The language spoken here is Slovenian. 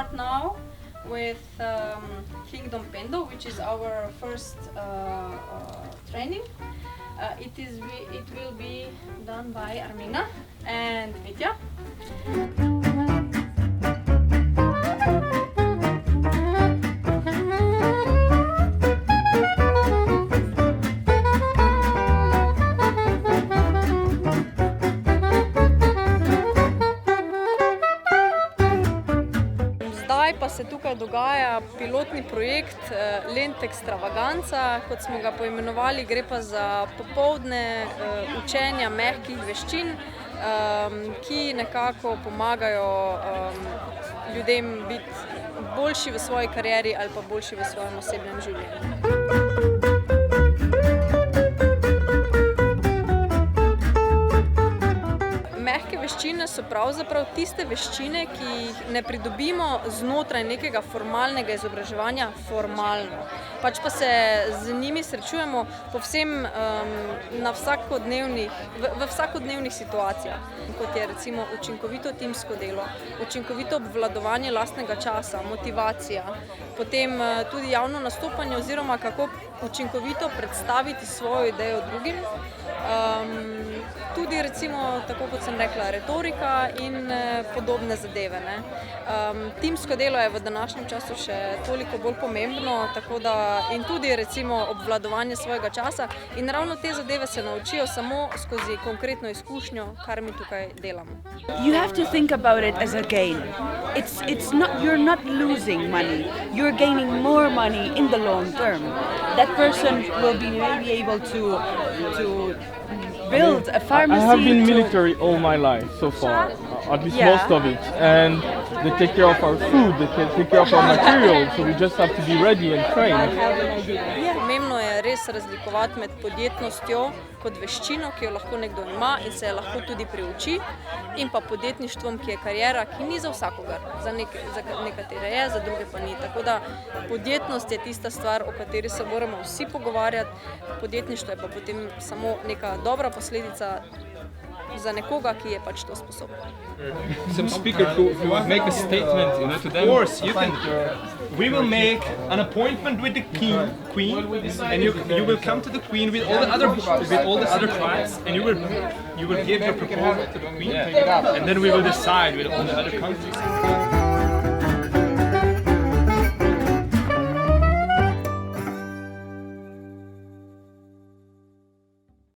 start now with Kingdom Pendo, which is our first training. It will be done by Armina and Mitya. Zdaj pa se tukaj dogaja pilotni projekt Lent Extravaganza, kot smo ga poimenovali. Gre pa za popoldne učenja mehkih veščin, ki nekako pomagajo ljudem biti boljši v svoji karieri ali pa boljši v svojem osebnem življenju. Mehke veščine so pravzaprav tiste veščine, ki jih ne pridobimo znotraj nekega formalnega izobraževanja formalno. Pač pa se z njimi srečujemo povsem v vsakodnevnih situacijah, kot je recimo učinkovito timsko delo, učinkovito obvladovanje lastnega časa, motivacija, potem tudi javno nastopanje oziroma kako učinkovito predstaviti svojo idejo drugim. Tudi recimo, tako kot sem rekla, retorika in podobne zadeve. Timsko delo je v današnjem času še toliko bolj pomembno, tako da in tudi recimo obvladovanje svojega časa in ravno te zadeve se naučijo samo skozi konkretno izkušnjo, kar mi tukaj delamo. You have to think about it as a gain. You're not losing money. You're gaining more money in the long term. That person will be maybe able to build a pharmacy. I have been military all my life so far, at least most of it, and they take care of our food, they take care of our materials, so we just have to be ready and trained. Pomembno je res razlikovati med podjetnostjo kot veščino, ki jo lahko nekdo ima in se lahko tudi priuči, in pa podjetništvom, ki je kariera, ki ni za vsakogar. Za nekatere je, za druge pa ni. Tako da podjetnost je tista stvar, o kateri se moramo vsi pogovarjati, podjetništvo je pa potem samo neka dobra posledica za nekoga, ki je pač to sposoben. Some speaker who would make a statement, you know, to them. Of course, we will make an appointment with the queen, and you will come to the queen with all the other tribes, and you will give your proposal to the queen, and then we will decide with all the other countries.